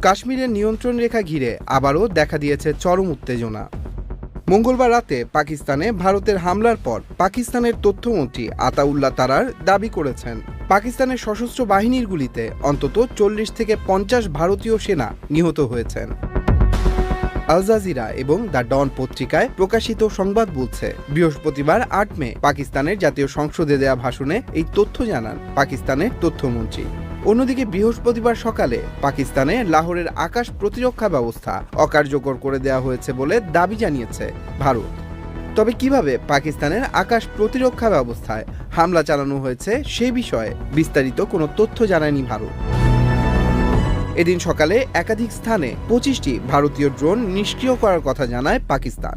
কাশ্মীরের নিয়ন্ত্রণ রেখা ঘিরে আবারও দেখা দিয়েছে চরম উত্তেজনা। মঙ্গলবার রাতে পাকিস্তানে ভারতের হামলার পর পাকিস্তানের তথ্যমন্ত্রী আতাউল্লাহ তারার দাবি করেছেন, পাকিস্তানের সশস্ত্র বাহিনীর গুলিতে অন্তত 40 থেকে 50 ভারতীয় সেনা নিহত হয়েছেন। আল জাজিরা এবং দ্য ডন পত্রিকায় প্রকাশিত সংবাদ বলছে, বৃহস্পতিবার 8 মে পাকিস্তানের জাতীয় সংসদে দেয়া ভাষণে এই তথ্য জানান পাকিস্তানের তথ্যমন্ত্রী। অন্যদিকে বৃহস্পতিবার সকালে পাকিস্তানে লাহোরের আকাশ প্রতিরক্ষা ব্যবস্থা অকার্যকর করে দেওয়া হয়েছে বলে দাবি জানিয়েছে ভারত। তবে কিভাবে পাকিস্তানের আকাশ প্রতিরক্ষা ব্যবস্থায় হামলা চালানো হয়েছে সে বিষয়ে বিস্তারিত কোনো তথ্য জানায়নি ভারত। এদিন সকালে একাধিক স্থানে 25টি ভারতীয় ড্রোন নিষ্ক্রিয় করার কথা জানায় পাকিস্তান।